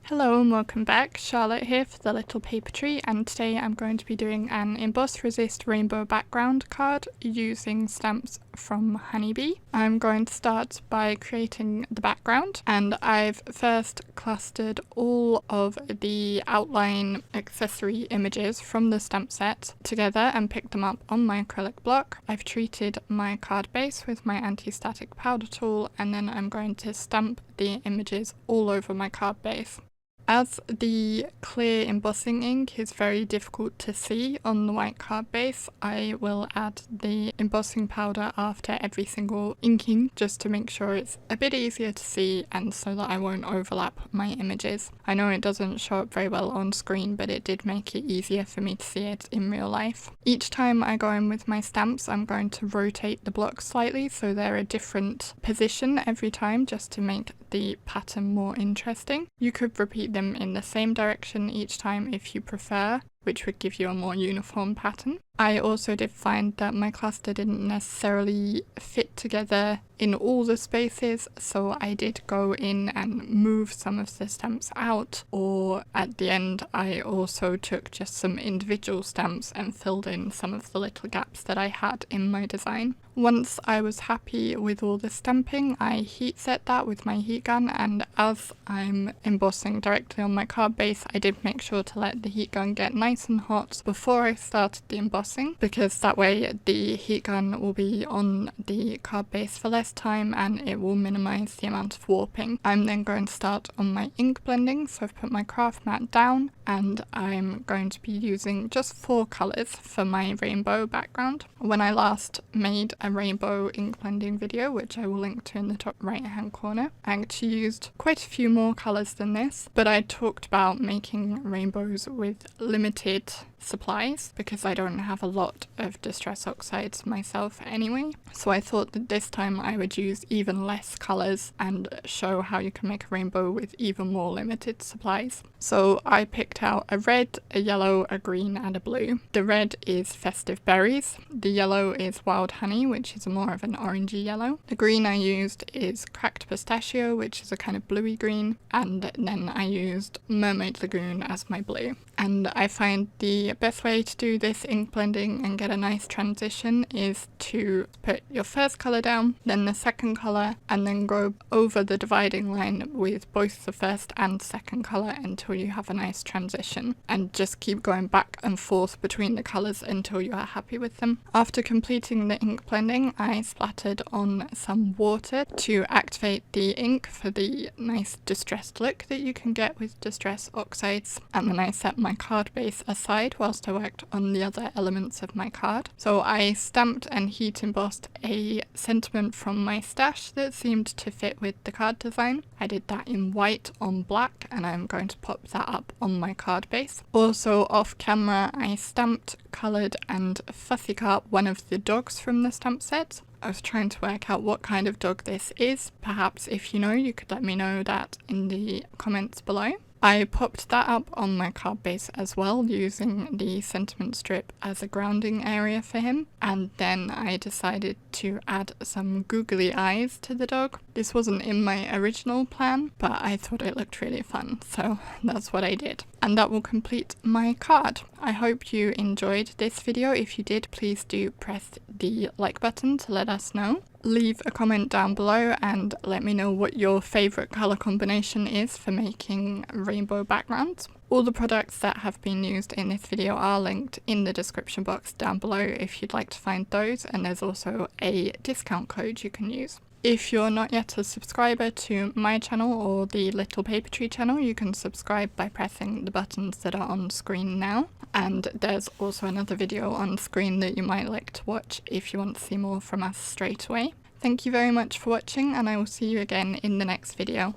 Hello and welcome back, Charlotte here for the Little Paper Tree, and today I'm going to be doing an Emboss Resist rainbow background card using stamps from Honeybee. I'm going to start by creating the background, and I've first clustered all of the outline accessory images from the stamp set together and picked them up on my acrylic block. I've treated my card base with my anti-static powder tool, and then I'm going to stamp the images all over my card base. As the clear embossing ink is very difficult to see on the white card base, I will add the embossing powder after every single inking just to make sure it's a bit easier to see and so that I won't overlap my images. I know it doesn't show up very well on screen, but it did make it easier for me to see it in real life. Each time I go in with my stamps, I'm going to rotate the blocks slightly so they're a different position every time just to make the pattern more interesting. You could repeat them in the same direction each time if you prefer, which would give you a more uniform pattern. I also did find that my cluster didn't necessarily fit together in all the spaces, so I did go in and move some of the stamps out, or at the end I also took just some individual stamps and filled in some of the little gaps that I had in my design. Once I was happy with all the stamping, I heat set that with my heat gun, and as I'm embossing directly on my card base, I did make sure to let the heat gun get nice and hot before I started the embossing, because that way the heat gun will be on the card base for less time and it will minimize the amount of warping. I'm then going to start on my ink blending, so I've put my craft mat down and I'm going to be using just 4 colors for my rainbow background. When I last made a rainbow ink blending video, which I will link to in the top right hand corner, I actually used quite a few more colors than this, but I talked about making rainbows with limited supplies because I don't have a lot of Distress Oxides myself anyway, so I thought that this time I would use even less colours and show how you can make a rainbow with even more limited supplies. So I picked out a red, a yellow, a green and a blue. The red is Festive Berries, the yellow is Wild Honey, which is more of an orangey yellow. The green I used is Cracked Pistachio, which is a kind of bluey green, and then I used Mermaid Lagoon as my blue. And I find the best way to do this ink blending and get a nice transition is to put your first colour down, then the second colour, and then go over the dividing line with both the first and second colour until you have a nice transition, and just keep going back and forth between the colours until you are happy with them. After completing the ink blending, I splattered on some water to activate the ink for the nice distressed look that you can get with Distress Oxides, and then I set my card base aside whilst I worked on the other elements of my card. So I stamped and heat embossed a sentiment from my stash that seemed to fit with the card design. I did that in white on black, and I'm going to pop that up on my card base. Also off camera, I stamped, coloured and fussy cut one of the dogs from the stamp set. I was trying to work out what kind of dog this is. Perhaps if you know, you could let me know that in the comments below. I popped that up on my card base as well, using the sentiment strip as a grounding area for him, and then I decided to add some googly eyes to the dog. This wasn't in my original plan, but I thought it looked really fun, so that's what I did. And that will complete my card. I hope you enjoyed this video. If you did, please do press the like button to let us know. Leave a comment down below and let me know what your favourite colour combination is for making rainbow backgrounds. All the products that have been used in this video are linked in the description box down below if you'd like to find those, and there's also a discount code you can use. If you're not yet a subscriber to my channel or the Little Paper Tree channel, you can subscribe by pressing the buttons that are on screen now. And there's also another video on screen that you might like to watch if you want to see more from us straight away. Thank you very much for watching, and I will see you again in the next video.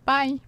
Bye!